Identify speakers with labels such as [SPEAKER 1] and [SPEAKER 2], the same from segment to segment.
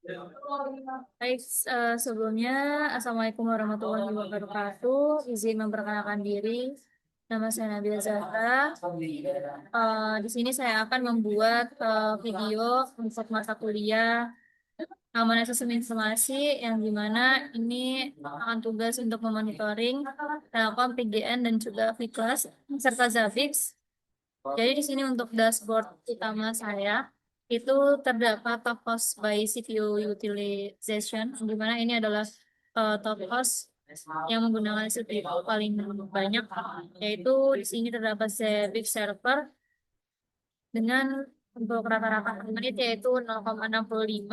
[SPEAKER 1] Baik, sebelumnya Assalamualaikum warahmatullahi wabarakatuh. Izin memperkenalkan diri. Nama saya Nabila Zahra. Di sini saya akan membuat video untuk mata kuliah Amanah Sistem Informasi yang dimana ini akan tugas untuk memonitoring Telkom, PGN, dan juga Viklas serta Zavix. Jadi di sini untuk dashboard utama saya itu terdapat top cost by CPU utilization, di mana ini adalah top cost yang menggunakan CPU paling banyak, yaitu di sini terdapat Zabbix server dengan untuk rata-rata per menit yaitu 0,65,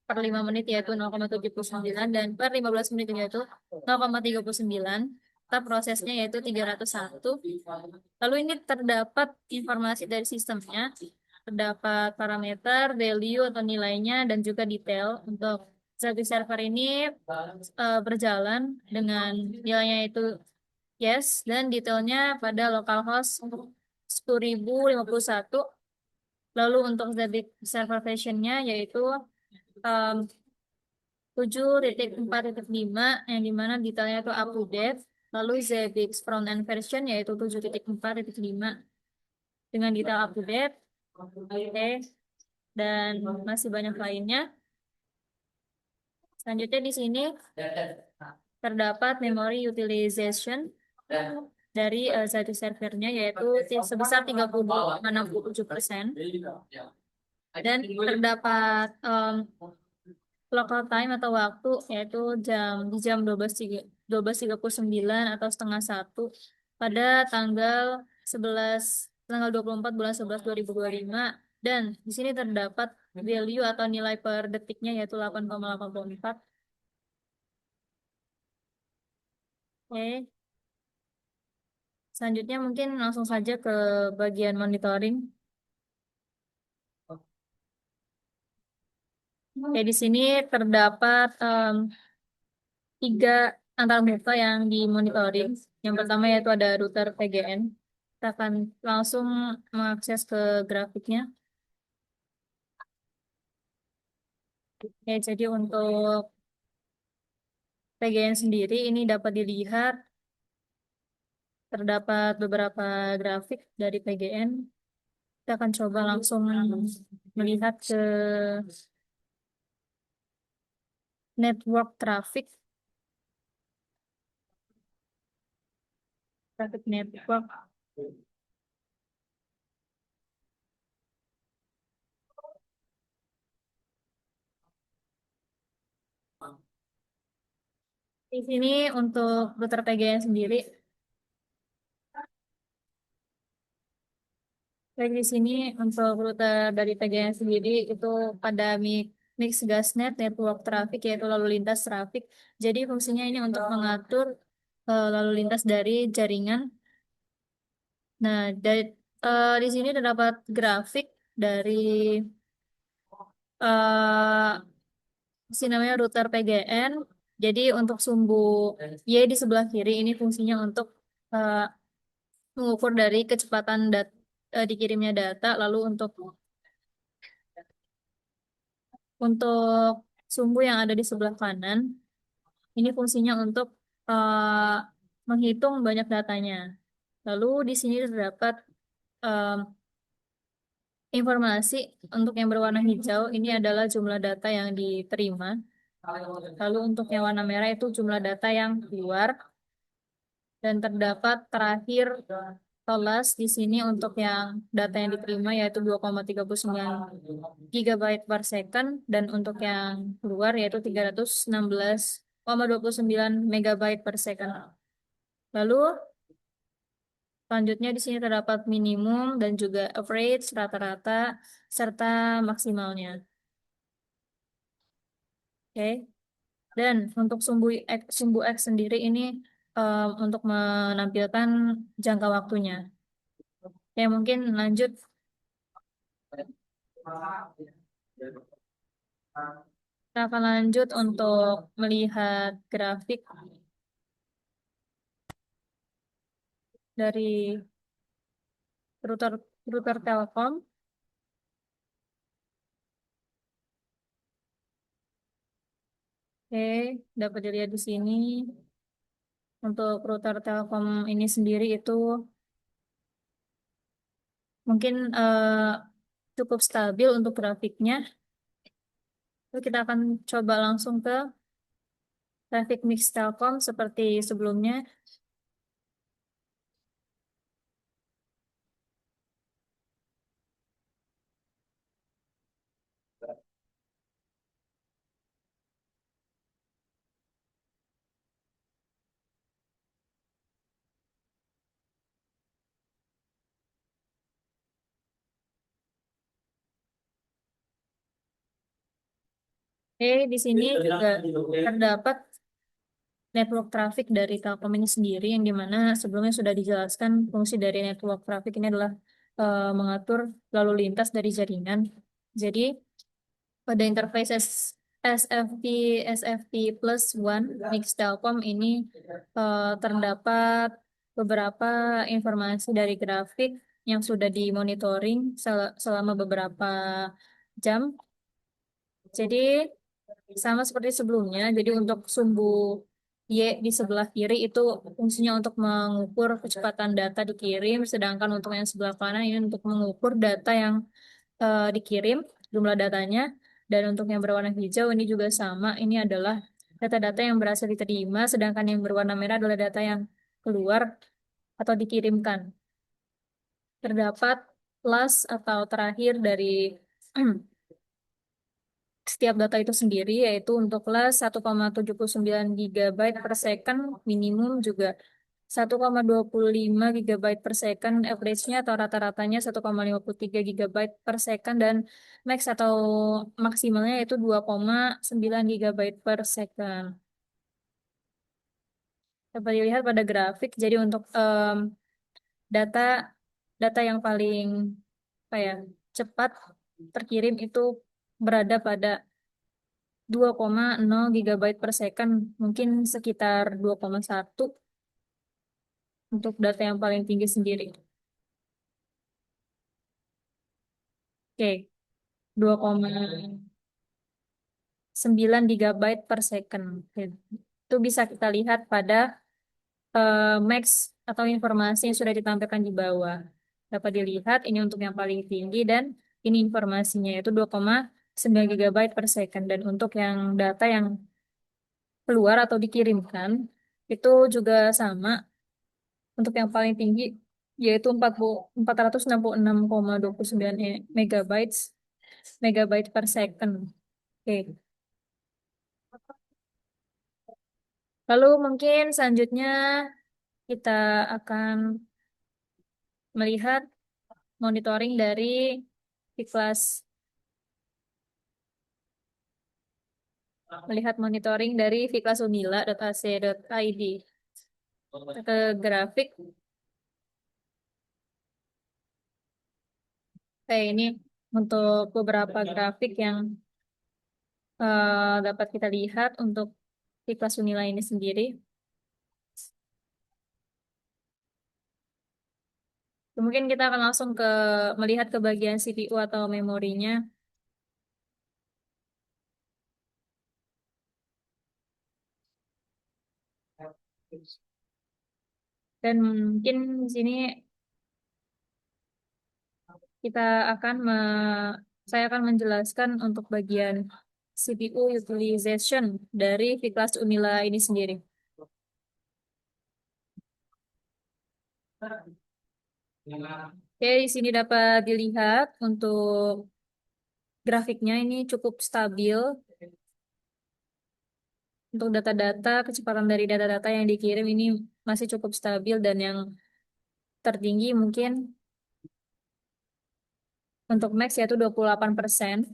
[SPEAKER 1] per 5 menit yaitu 0,79, dan per 15 menit yaitu 0,39. Kita prosesnya yaitu 301. Lalu ini terdapat informasi dari sistemnya, terdapat parameter, value atau nilainya, dan juga detail. Untuk satu server ini berjalan dengan nilainya itu yes, dan detailnya pada localhost 10.051. Lalu untuk Zabbix server versionnya yaitu um, 7.4.5 yang dimana detailnya itu up to date. Lalu Zabbix front end version yaitu 7.4.5 dengan detail up to date. Oke, dan masih banyak lainnya. Selanjutnya di sini terdapat memory utilization dari satu servernya yaitu sebesar 30,67%, dan terdapat local time atau waktu yaitu di jam 12.39 atau setengah satu pada tanggal 24 bulan 11 2025, dan di sini terdapat value atau nilai per detiknya yaitu 8,84. Oke, selanjutnya mungkin langsung saja ke bagian monitoring. Oke, di sini terdapat tiga antarmuka yang dimonitoring. Yang pertama yaitu ada router PGN. Kita akan langsung mengakses ke grafiknya. Oke, jadi untuk PGN sendiri ini dapat dilihat terdapat beberapa grafik dari PGN. Kita akan coba langsung melihat ke network traffic, traffic network. Di sini untuk router PGN sendiri, baik di sini untuk router dari PGN sendiri itu pada mix gasnet network traffic yaitu lalu lintas traffic. Jadi fungsinya ini untuk mengatur lalu lintas dari jaringan. Nah, di sini terdapat grafik dari sini namanya router PGN. Jadi untuk sumbu Y di sebelah kiri ini fungsinya untuk eh, mengukur dari kecepatan dikirimnya data. Lalu untuk sumbu yang ada di sebelah kanan, ini fungsinya untuk eh, menghitung banyak datanya. Lalu di sini terdapat em, informasi untuk yang berwarna hijau, ini adalah jumlah data yang diterima. Lalu untuk yang warna merah itu jumlah data yang keluar. Dan terdapat terakhir tolas di sini untuk yang data yang diterima yaitu 2,39 gigabyte per second, dan untuk yang keluar yaitu 316,29 megabyte per second. Lalu selanjutnya di sini terdapat minimum dan juga average, rata-rata, serta maksimalnya. Oke. Dan untuk sumbu X sendiri ini untuk menampilkan jangka waktunya. Ya, mungkin lanjut. Kita akan lanjut untuk melihat grafik dari router router Telkom. Oke, dapat dilihat di sini. Untuk router Telkom ini sendiri itu mungkin cukup stabil untuk grafiknya. Lalu kita akan coba langsung ke grafik mix Telkom seperti sebelumnya. Di sini juga terdapat network traffic dari Telkom ini sendiri, yang dimana sebelumnya sudah dijelaskan fungsi dari network traffic ini adalah mengatur lalu lintas dari jaringan. Jadi pada interface SFP SFP plus one Mix Telkom ini terdapat beberapa informasi dari grafik yang sudah dimonitoring selama beberapa jam. Jadi sama seperti sebelumnya, jadi untuk sumbu Y di sebelah kiri itu fungsinya untuk mengukur kecepatan data dikirim, sedangkan untuk yang sebelah kanan ini untuk mengukur data yang dikirim, jumlah datanya, dan untuk yang berwarna hijau ini juga sama, ini adalah data-data yang berhasil diterima, sedangkan yang berwarna merah adalah data yang keluar atau dikirimkan. Terdapat last atau terakhir dari setiap data itu sendiri, yaitu untuk kelas 1,79 GB per second minimum, juga 1,25 GB per second average-nya atau rata-ratanya 1,53 GB per second, dan max atau maksimalnya itu 2,9 GB per second. Dapat dilihat pada grafik, jadi untuk data data yang paling apa ya, cepat terkirim itu berada pada 2,0 GB per second, mungkin sekitar 2,1 untuk data yang paling tinggi sendiri. Oke, 2,9 GB per second. Oke. Itu bisa kita lihat pada max atau informasi yang sudah ditampilkan di bawah. Dapat dilihat ini untuk yang paling tinggi, dan ini informasinya yaitu 2,9 GB per second. Dan untuk yang data yang keluar atau dikirimkan itu juga sama. Untuk yang paling tinggi yaitu 466,29 megabytes megabyte per second. Oke. Lalu mungkin selanjutnya kita akan melihat monitoring dari Viklas viklasunila.ac.id. Ke grafik kayak ini untuk beberapa grafik yang dapat kita lihat untuk Viklas Unila ini sendiri. Mungkin kita akan langsung melihat ke bagian CPU atau memorinya. Dan mungkin di sini kita akan saya akan menjelaskan untuk bagian CPU utilization dari Viklas Unila ini sendiri. Oke, di sini dapat dilihat untuk grafiknya ini cukup stabil. Untuk data-data, kecepatan dari data-data yang dikirim ini masih cukup stabil, dan yang tertinggi mungkin untuk max yaitu 28%.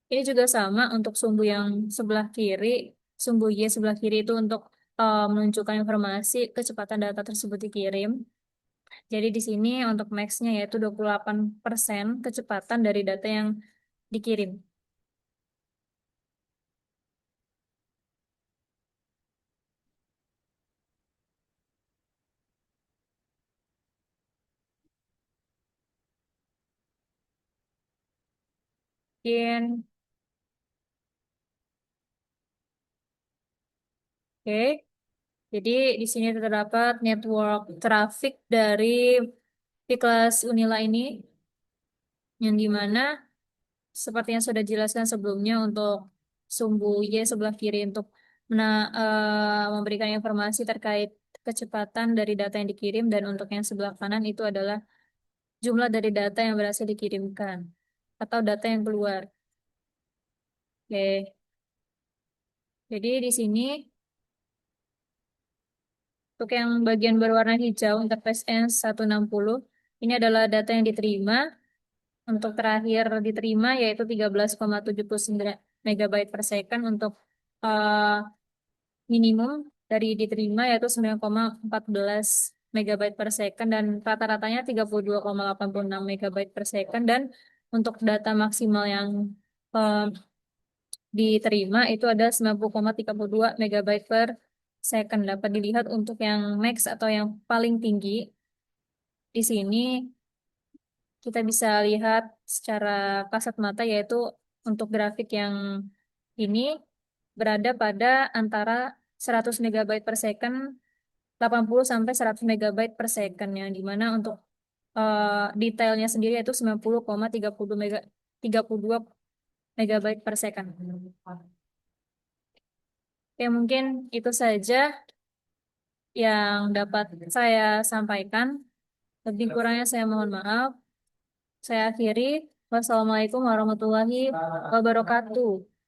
[SPEAKER 1] Ini juga sama untuk sumbu yang sebelah kiri, sumbu Y sebelah kiri itu untuk menunjukkan informasi kecepatan data tersebut dikirim. Jadi di sini untuk max-nya yaitu 28% kecepatan dari data yang dikirim. Mungkin Oke. Jadi di sini terdapat network traffic dari di kelas Unila ini, yang dimana seperti yang sudah dijelaskan sebelumnya untuk sumbu Y sebelah kiri untuk memberikan informasi terkait kecepatan dari data yang dikirim, dan untuk yang sebelah kanan itu adalah jumlah dari data yang berhasil dikirimkan atau data yang keluar. Oke. Jadi di sini untuk yang bagian berwarna hijau interface N160 ini adalah data yang diterima. Untuk terakhir diterima yaitu 13,79 megabyte per second untuk eh, minimum dari diterima yaitu 9,14 megabyte per second, dan rata-ratanya 32,86 megabyte per second, dan untuk data maksimal yang eh, diterima itu ada 90,32 megabyte per second. Dapat dilihat untuk yang max atau yang paling tinggi di sini kita bisa lihat secara kasat mata, yaitu untuk grafik yang ini berada pada antara 100 megabyte per second, 80 sampai 100 megabyte per second, yang dimana untuk detailnya sendiri itu 90,30 32 megabyte per second. Oke, mungkin itu saja yang dapat saya sampaikan. Lebih kurangnya saya mohon maaf. Saya akhiri. Wassalamualaikum warahmatullahi wabarakatuh.